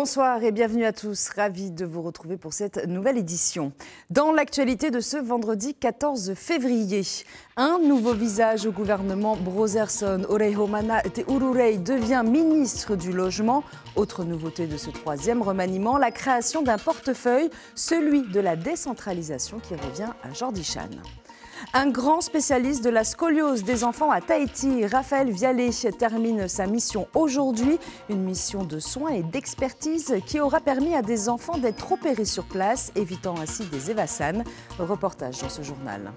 Bonsoir et bienvenue à tous. Ravi de vous retrouver pour cette nouvelle édition. Dans l'actualité de ce vendredi 14 février, un nouveau visage au gouvernement Brotherson. Oreihomana Teururei devient ministre du Logement. Autre nouveauté de ce troisième remaniement, la création d'un portefeuille, celui de la décentralisation qui revient à Jordi Chan. Un grand spécialiste de la scoliose des enfants à Tahiti, Raphaël Vialet, termine sa mission aujourd'hui. Une mission de soins et d'expertise qui aura permis à des enfants d'être opérés sur place, évitant ainsi des évassanes. Reportage dans ce journal.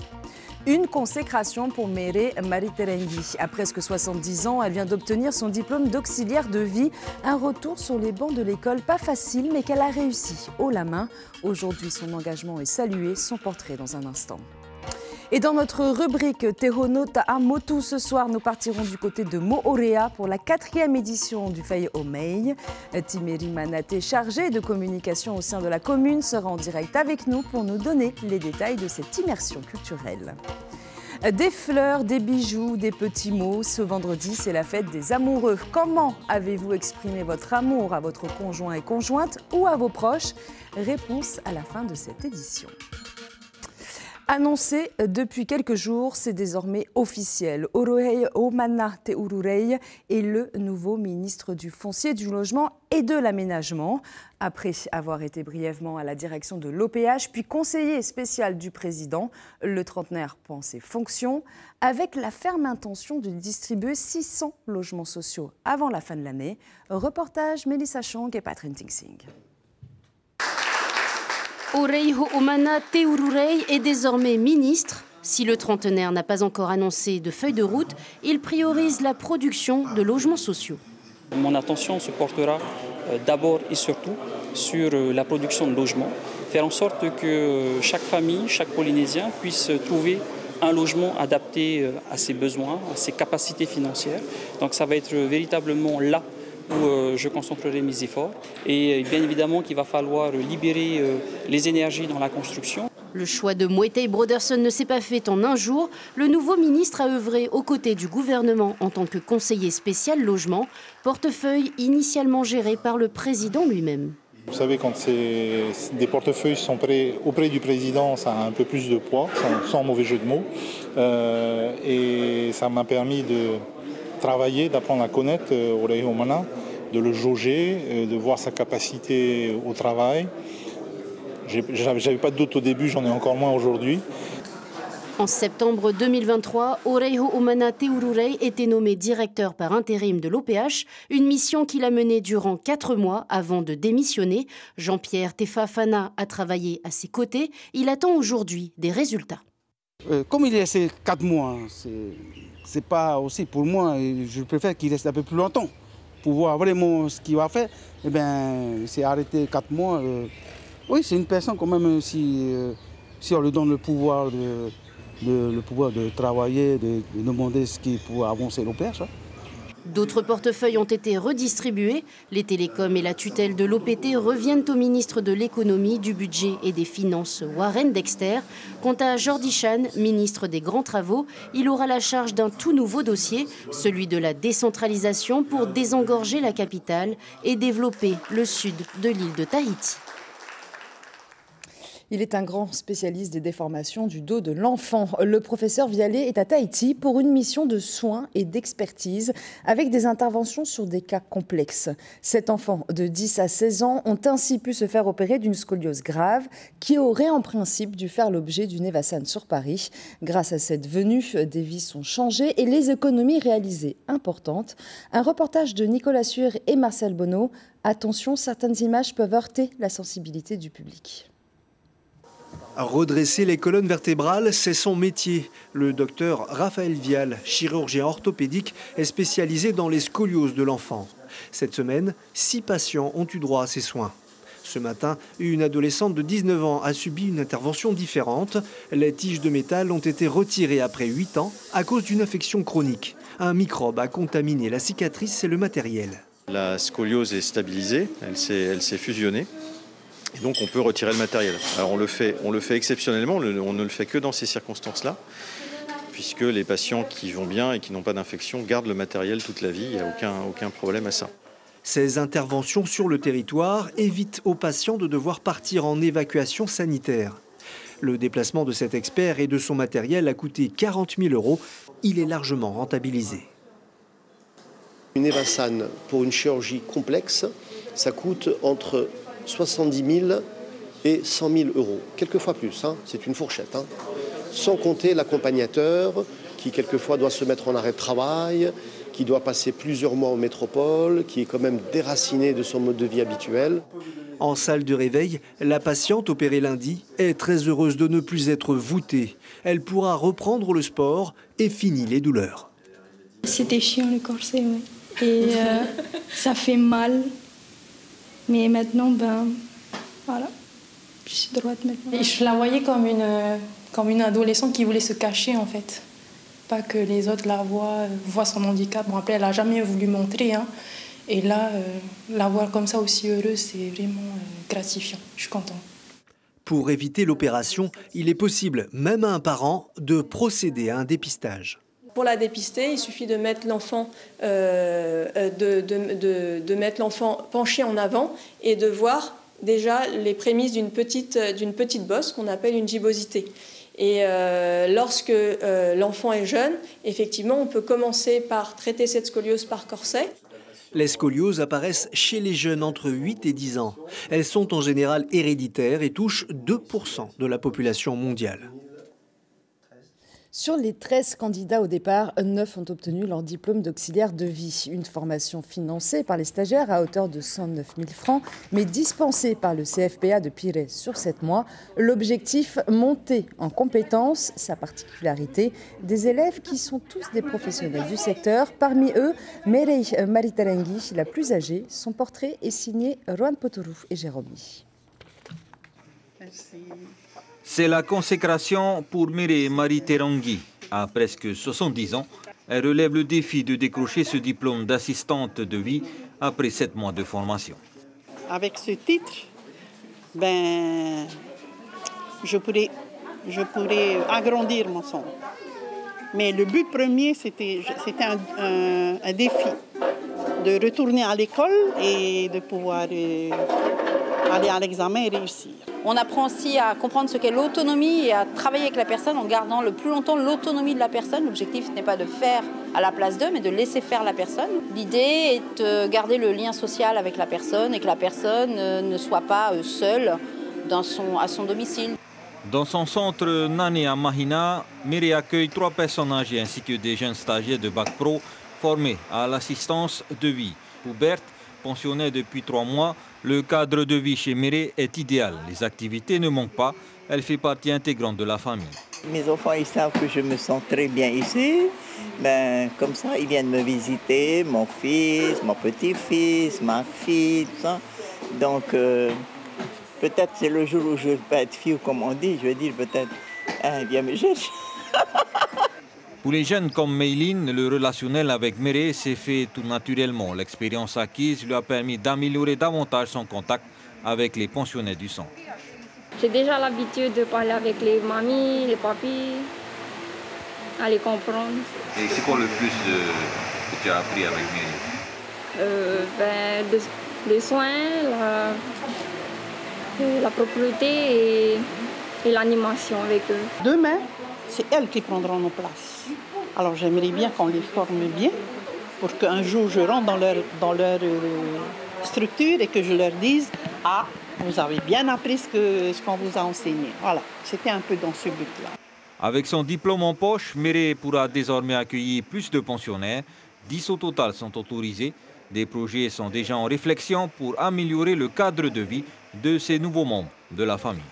Une consécration pour Mere Mariterengui. À presque 70 ans, elle vient d'obtenir son diplôme d'auxiliaire de vie. Un retour sur les bancs de l'école, pas facile, mais qu'elle a réussi haut la main. Aujourd'hui, son engagement est salué. Son portrait dans un instant. Et dans notre rubrique Tehono Ta'amotu, ce soir, nous partirons du côté de Moorea pour la 4e édition du Faye Omei. Timeri Manate, chargé de communication au sein de la commune, sera en direct avec nous pour nous donner les détails de cette immersion culturelle. Des fleurs, des bijoux, des petits mots. Ce vendredi, c'est la fête des amoureux. Comment avez-vous exprimé votre amour à votre conjoint et conjointe ou à vos proches? Réponse à la fin de cette édition. Annoncé depuis quelques jours, c'est désormais officiel. Oreihomana Teururei est le nouveau ministre du Foncier, du Logement et de l'Aménagement. Après avoir été brièvement à la direction de l'OPH, puis conseiller spécial du président, le trentenaire prend ses fonctions avec la ferme intention de distribuer 600 logements sociaux avant la fin de l'année. Reportage Mélissa Chong et Patrick Tingsing. Oreihomana Teururei est désormais ministre. Si le trentenaire n'a pas encore annoncé de feuille de route, il priorise la production de logements sociaux. Mon attention se portera d'abord et surtout sur la production de logements, faire en sorte que chaque famille, chaque Polynésien puisse trouver un logement adapté à ses besoins, à ses capacités financières. Donc ça va être véritablement là où je concentrerai mes efforts. Et bien évidemment qu'il va falloir libérer les énergies dans la construction. Le choix de Moetai Brotherson ne s'est pas fait en un jour. Le nouveau ministre a œuvré aux côtés du gouvernement en tant que conseiller spécial logement, portefeuille initialement géré par le président lui-même. Vous savez, quand des portefeuilles sont auprès du président, ça a un peu plus de poids, sans mauvais jeu de mots. Et ça m'a permis de travailler, d'apprendre à connaître Oreihomana, de le jauger, de voir sa capacité au travail. J'avais pas de doute au début, j'en ai encore moins aujourd'hui. En septembre 2023, Oreihomana Teururei était nommé directeur par intérim de l'OPH, une mission qu'il a menée durant 4 mois avant de démissionner. Jean-Pierre Tefafana a travaillé à ses côtés. Il attend aujourd'hui des résultats. Comme il est resté 4 mois, c'est pas aussi pour moi, je préfère qu'il reste un peu plus longtemps pour voir vraiment ce qu'il va faire. Eh bien, c'est arrêté 4 mois. Oui, c'est une personne quand même, si on lui donne le pouvoir de travailler, de demander ce qu'il pourrait avancer l'OPH. D'autres portefeuilles ont été redistribués. Les télécoms et la tutelle de l'OPT reviennent au ministre de l'économie, du budget et des finances, Warren Dexter. Quant à Jordi Chan, ministre des grands travaux, il aura la charge d'un tout nouveau dossier, celui de la décentralisation pour désengorger la capitale et développer le sud de l'île de Tahiti. Il est un grand spécialiste des déformations du dos de l'enfant. Le professeur Vialet est à Tahiti pour une mission de soins et d'expertise avec des interventions sur des cas complexes. 7 enfants de 10 à 16 ans ont ainsi pu se faire opérer d'une scoliose grave qui aurait en principe dû faire l'objet d'une évassane sur Paris. Grâce à cette venue, des vies sont changées et les économies réalisées importantes. Un reportage de Nicolas Sueur et Marcel Bonneau. Attention, certaines images peuvent heurter la sensibilité du public. Redresser les colonnes vertébrales, c'est son métier. Le docteur Raphaël Vial, chirurgien orthopédique, est spécialisé dans les scolioses de l'enfant. Cette semaine, 6 patients ont eu droit à ces soins. Ce matin, une adolescente de 19 ans a subi une intervention différente. Les tiges de métal ont été retirées après 8 ans à cause d'une infection chronique. Un microbe a contaminé la cicatrice et le matériel. La scoliose est stabilisée, elle s'est fusionnée. Et donc on peut retirer le matériel. Alors on le fait exceptionnellement, on ne le fait que dans ces circonstances-là, puisque les patients qui vont bien et qui n'ont pas d'infection gardent le matériel toute la vie, il n'y a aucun problème à ça. Ces interventions sur le territoire évitent aux patients de devoir partir en évacuation sanitaire. Le déplacement de cet expert et de son matériel a coûté 40 000 €. Il est largement rentabilisé. Une Evasane pour une chirurgie complexe, ça coûte entre 70 000 et 100 000 €. Quelquefois plus, c'est une fourchette. Sans compter l'accompagnateur qui quelquefois doit se mettre en arrêt de travail, qui doit passer plusieurs mois en métropole, qui est quand même déraciné de son mode de vie habituel. En salle de réveil, la patiente opérée lundi est très heureuse de ne plus être voûtée. Elle pourra reprendre le sport et finit les douleurs. C'était chiant le corset, oui. Et ça fait mal. Mais maintenant, voilà, je suis droite maintenant. Et je la voyais comme une adolescente qui voulait se cacher en fait. Pas que les autres la voient son handicap. Bon, après, elle n'a jamais voulu montrer. Et là, la voir comme ça aussi heureuse, c'est vraiment gratifiant. Je suis contente. Pour éviter l'opération, il est possible, même à un parent, de procéder à un dépistage. Pour la dépister, il suffit de mettre l'enfant penché en avant et de voir déjà les prémices d'une petite bosse qu'on appelle une gibbosité. Et lorsque l'enfant est jeune, effectivement, on peut commencer par traiter cette scoliose par corset. Les scolioses apparaissent chez les jeunes entre 8 et 10 ans. Elles sont en général héréditaires et touchent 2% de la population mondiale. Sur les 13 candidats au départ, 9 ont obtenu leur diplôme d'auxiliaire de vie. Une formation financée par les stagiaires à hauteur de 109 000 francs, mais dispensée par le CFPA de Pirée sur 7 mois. L'objectif, monter en compétences, sa particularité, des élèves qui sont tous des professionnels du secteur. Parmi eux, Merey Maritarengui, la plus âgée. Son portrait est signé Rohan Potorou et Jérôme. Merci. C'est la consécration pour Merey Maritarengui. À presque 70 ans, elle relève le défi de décrocher ce diplôme d'assistante de vie après 7 mois de formation. Avec ce titre, je pourrais agrandir mon centre. Mais le but premier, c'était un défi de retourner à l'école et de pouvoir aller à l'examen et réussir. On apprend aussi à comprendre ce qu'est l'autonomie et à travailler avec la personne en gardant le plus longtemps l'autonomie de la personne. L'objectif n'est pas de faire à la place d'eux, mais de laisser faire la personne. L'idée est de garder le lien social avec la personne et que la personne ne soit pas seule à son domicile. Dans son centre Nani à Mahina, Merey accueille 3 personnes âgées ainsi que des jeunes stagiaires de Bac Pro formés à l'assistance de vie. Pour Berthe, pensionnaire depuis 3 mois, le cadre de vie chez Merey est idéal. Les activités ne manquent pas. Elle fait partie intégrante de la famille. Mes enfants, ils savent que je me sens très bien ici. Comme ça, ils viennent me visiter, mon fils, mon petit-fils, ma fille, tout ça. Donc, peut-être c'est le jour où je vais pas être fille, comme on dit. Je vais dire peut-être, il vient me chercher. Pour les jeunes comme Mayline, le relationnel avec Merey s'est fait tout naturellement. L'expérience acquise lui a permis d'améliorer davantage son contact avec les pensionnaires du centre. J'ai déjà l'habitude de parler avec les mamies, les papis, à les comprendre. Et c'est quoi le plus que tu as appris avec Merey? Les soins, la propriété et l'animation avec eux. Demain, c'est elles qui prendront nos places. Alors j'aimerais bien qu'on les forme bien pour qu'un jour je rentre dans leur structure et que je leur dise « Ah, vous avez bien appris ce qu'on vous a enseigné. » Voilà, c'était un peu dans ce but-là. Avec son diplôme en poche, Merey pourra désormais accueillir plus de pensionnaires. 10 au total sont autorisés. Des projets sont déjà en réflexion pour améliorer le cadre de vie de ces nouveaux membres de la famille.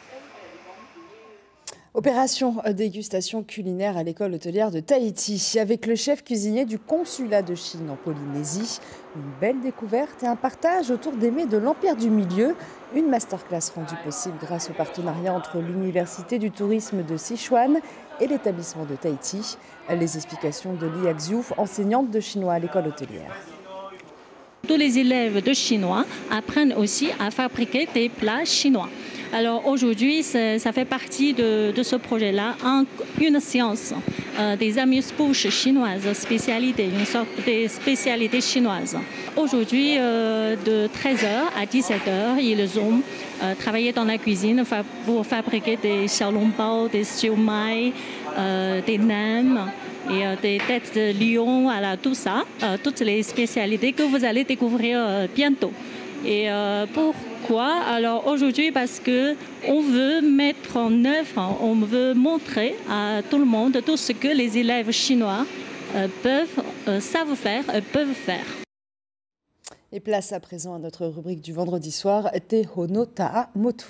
Opération dégustation culinaire à l'école hôtelière de Tahiti avec le chef cuisinier du consulat de Chine en Polynésie. Une belle découverte et un partage autour des mets de l'Empire du Milieu. Une masterclass rendue possible grâce au partenariat entre l'Université du tourisme de Sichuan et l'établissement de Tahiti. Les explications de Li Xiu, enseignante de chinois à l'école hôtelière. Tous les élèves de chinois apprennent aussi à fabriquer des plats chinois. Alors aujourd'hui, ça fait partie de ce projet-là, une séance des amuse-bouches chinoises, une sorte de spécialité chinoise. Aujourd'hui, de 13h à 17h, ils ont travaillé dans la cuisine pour fabriquer des xiaolongbao, des siomai, des nems et des têtes de lion, voilà, tout ça, toutes les spécialités que vous allez découvrir bientôt. Et pourquoi? Alors aujourd'hui, parce qu'on veut mettre en œuvre, on veut montrer à tout le monde tout ce que les élèves chinois savent faire, peuvent faire. Et place à présent à notre rubrique du vendredi soir, Te Hono Ta'a Motu.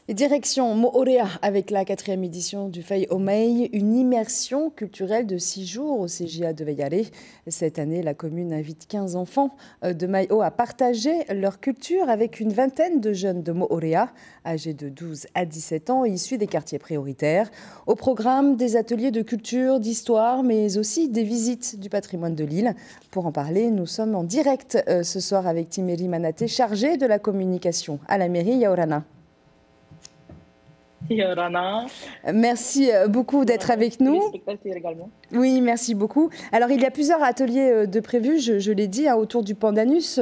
Direction Moorea avec la 4e édition du Fai Omei, une immersion culturelle de 6 jours au CGA de Veyaré. Cette année, la commune invite 15 enfants de Maïo à partager leur culture avec une vingtaine de jeunes de Moorea, âgés de 12 à 17 ans et issus des quartiers prioritaires. Au programme, des ateliers de culture, d'histoire, mais aussi des visites du patrimoine de l'île. Pour en parler, nous sommes en direct ce soir avec Timeri Manaté, chargée de la communication à la mairie Yaorana. Yorana. Merci beaucoup d'être avec nous. Oui, merci beaucoup. Alors, il y a plusieurs ateliers de prévus, je l'ai dit, autour du pandanus,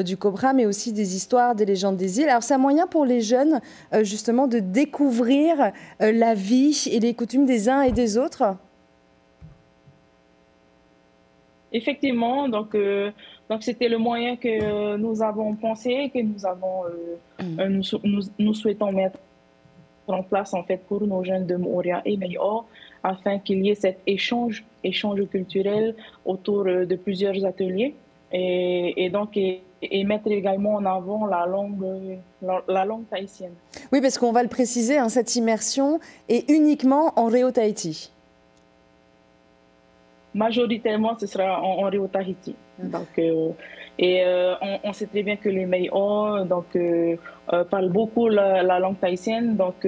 du cobra, mais aussi des histoires, des légendes des îles. Alors, c'est un moyen pour les jeunes, justement, de découvrir la vie et les coutumes des uns et des autres. Effectivement, donc c'était le moyen que nous avons pensé, que nous avons, nous souhaitons mettre en place en fait pour nos jeunes de Moorea et Maïo, afin qu'il y ait cet échange culturel autour de plusieurs ateliers et donc mettre également en avant la langue tahitienne. Oui, parce qu'on va le préciser, hein, cette immersion est uniquement en Reo Tahiti. Majoritairement, ce sera en Reo Tahiti. Donc, on sait très bien que les Maïo parlent beaucoup la langue tahitienne, donc,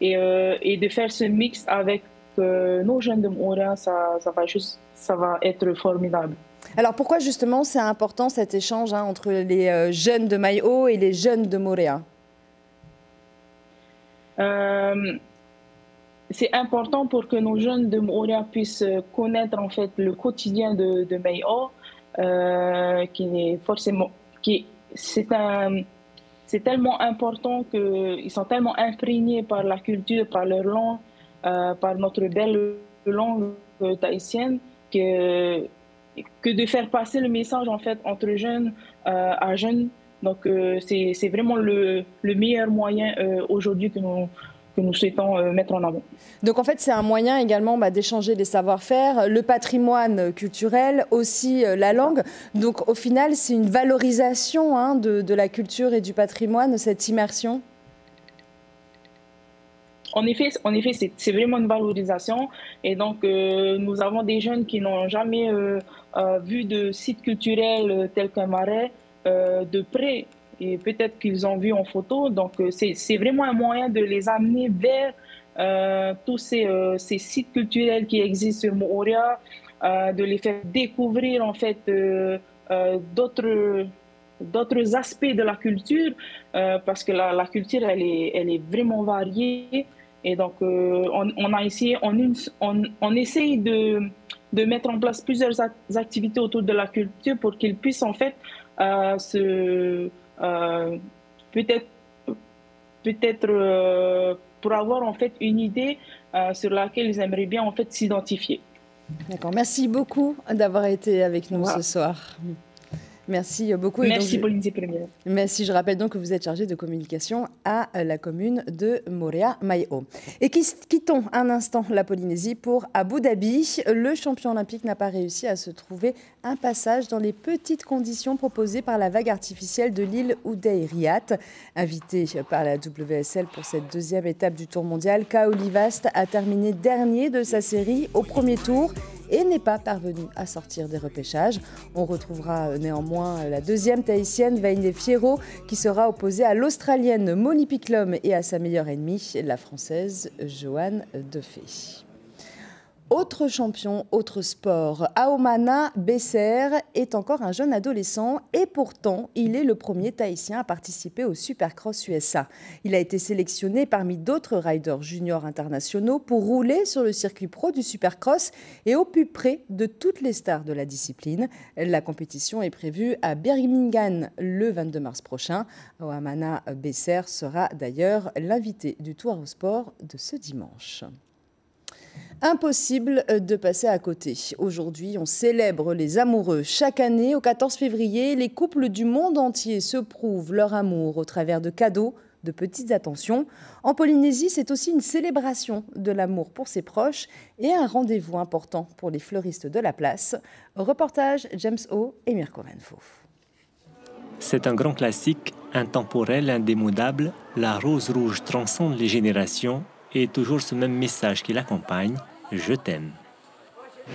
et de faire ce mix avec nos jeunes de Moorea, ça va être formidable. Alors pourquoi justement c'est important cet échange entre les jeunes de Maïo et les jeunes de Moorea? C'est important pour que nos jeunes de Moorea puissent connaître en fait le quotidien de Maïo, c'est tellement important qu'ils sont tellement imprégnés par la culture, par leur langue, par notre belle langue tahitienne, que de faire passer le message en fait entre jeunes à jeunes. Donc c'est vraiment le meilleur moyen aujourd'hui que nous souhaitons mettre en avant. Donc en fait, c'est un moyen également d'échanger les savoir-faire, le patrimoine culturel, aussi la langue. Donc au final, c'est une valorisation de la culture et du patrimoine, cette immersion. En effet, c'est vraiment une valorisation. Et donc, nous avons des jeunes qui n'ont jamais vu de site culturel tel qu'un marais de près. Et peut-être qu'ils ont vu en photo. Donc, c'est vraiment un moyen de les amener vers tous ces sites culturels qui existent sur Moorea, de les faire découvrir en fait d'autres aspects de la culture, parce que la culture, elle est vraiment variée. Et donc, on a essayé, on essaye de mettre en place plusieurs activités autour de la culture pour qu'ils puissent en fait peut-être pour avoir en fait une idée sur laquelle ils aimeraient bien en fait s'identifier. D'accord, merci beaucoup d'avoir été avec nous ce soir. Merci beaucoup. Merci Pauline Première. Merci, je rappelle donc que vous êtes chargée de communication à la commune de Moorea Maïo. Et quittons un instant la Polynésie pour Abu Dhabi. Le champion olympique n'a pas réussi à se trouver un passage dans les petites conditions proposées par la vague artificielle de l'île Udayriat. Invité par la WSL pour cette deuxième étape du Tour mondial, Kaoli Vast a terminé dernier de sa série au premier tour et n'est pas parvenu à sortir des repêchages. On retrouvera néanmoins la deuxième tahitienne, Veine Fierro, qui sera opposée à l'Australienne Moni Picklum et à sa meilleure ennemie, la Française Johanne Defay. Autre champion, autre sport. Aomana Besser est encore un jeune adolescent et pourtant, il est le premier Tahitien à participer au Supercross USA. Il a été sélectionné parmi d'autres riders juniors internationaux pour rouler sur le circuit pro du Supercross et au plus près de toutes les stars de la discipline. La compétition est prévue à Birmingham le 22 mars prochain. Aomana Besser sera d'ailleurs l'invité du Tour au Sport de ce dimanche. Impossible de passer à côté. Aujourd'hui, on célèbre les amoureux. Chaque année, au 14 février, les couples du monde entier se prouvent leur amour au travers de cadeaux, de petites attentions. En Polynésie, c'est aussi une célébration de l'amour pour ses proches et un rendez-vous important pour les fleuristes de la place. Reportage James O et Mirko Venfouf. C'est un grand classique, intemporel, indémodable. La rose rouge transcende les générations. Et toujours ce même message qui l'accompagne, je t'aime.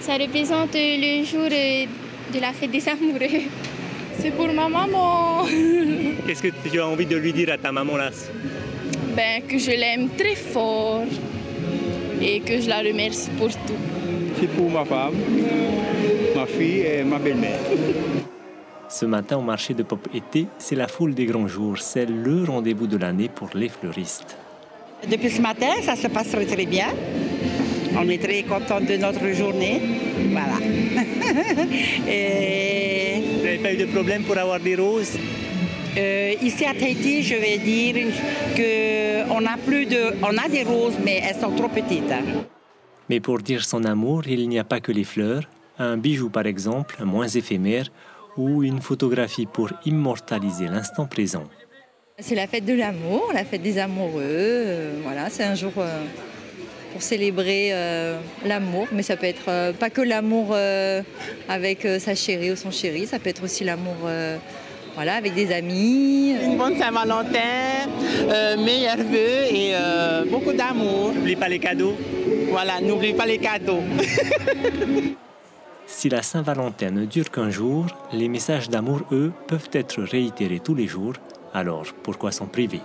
Ça représente le jour de la fête des amoureux. C'est pour ma maman. Qu'est-ce que tu as envie de lui dire à ta maman là? Que je l'aime très fort et que je la remercie pour tout. C'est pour ma femme, ma fille et ma belle-mère. Ce matin au marché de Pop Été, c'est la foule des grands jours. C'est le rendez-vous de l'année pour les fleuristes. Depuis ce matin, ça se passe très bien. On est très contents de notre journée. Voilà. Et... Vous n'avez pas eu de problème pour avoir des roses? Ici à Tahiti, je vais dire qu'on a des roses, mais elles sont trop petites. Mais pour dire son amour, il n'y a pas que les fleurs. Un bijou par exemple, moins éphémère, ou une photographie pour immortaliser l'instant présent. C'est la fête de l'amour, la fête des amoureux. Voilà, c'est un jour pour célébrer l'amour. Mais ça peut être pas que l'amour avec sa chérie ou son chéri, ça peut être aussi l'amour avec des amis. Une bonne Saint-Valentin, meilleurs vœux et beaucoup d'amour. N'oublie pas les cadeaux. Voilà, n'oublie pas les cadeaux. Si la Saint-Valentin ne dure qu'un jour, les messages d'amour, eux, peuvent être réitérés tous les jours. Alors, pourquoi s'en priver?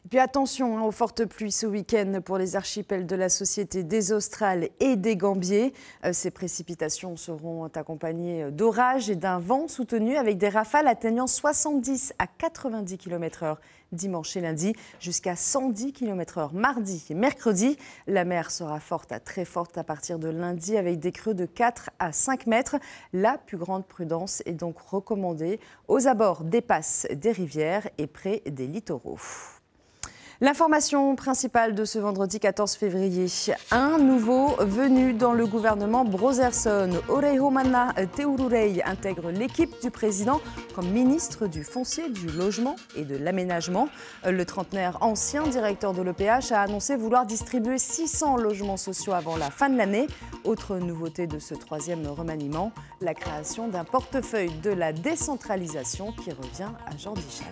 Et puis attention aux fortes pluies ce week-end pour les archipels de la Société des Australes et des Gambiers. Ces précipitations seront accompagnées d'orages et d'un vent soutenu avec des rafales atteignant 70 à 90 km/h dimanche et lundi, jusqu'à 110 km/h mardi et mercredi. La mer sera forte à très forte à partir de lundi avec des creux de 4 à 5 mètres. La plus grande prudence est donc recommandée aux abords des passes des rivières et près des littoraux. L'information principale de ce vendredi 14 février. Un nouveau venu dans le gouvernement Brotherson. Oreihomana Teururei intègre l'équipe du président comme ministre du foncier, du logement et de l'aménagement. Le trentenaire ancien directeur de l'EPH a annoncé vouloir distribuer 600 logements sociaux avant la fin de l'année. Autre nouveauté de ce troisième remaniement, la création d'un portefeuille de la décentralisation qui revient à Jordi Chan.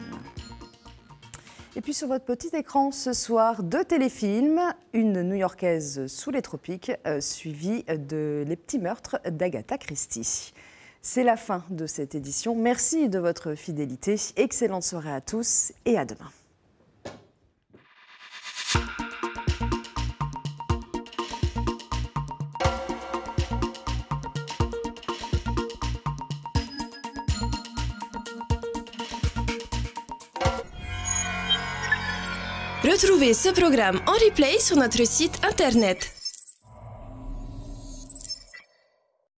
Et puis sur votre petit écran ce soir, 2 téléfilms, une New-Yorkaise sous les tropiques, suivie de Les petits meurtres d'Agatha Christie. C'est la fin de cette édition. Merci de votre fidélité. Excellente soirée à tous et à demain. Retrouvez ce programme en replay sur notre site internet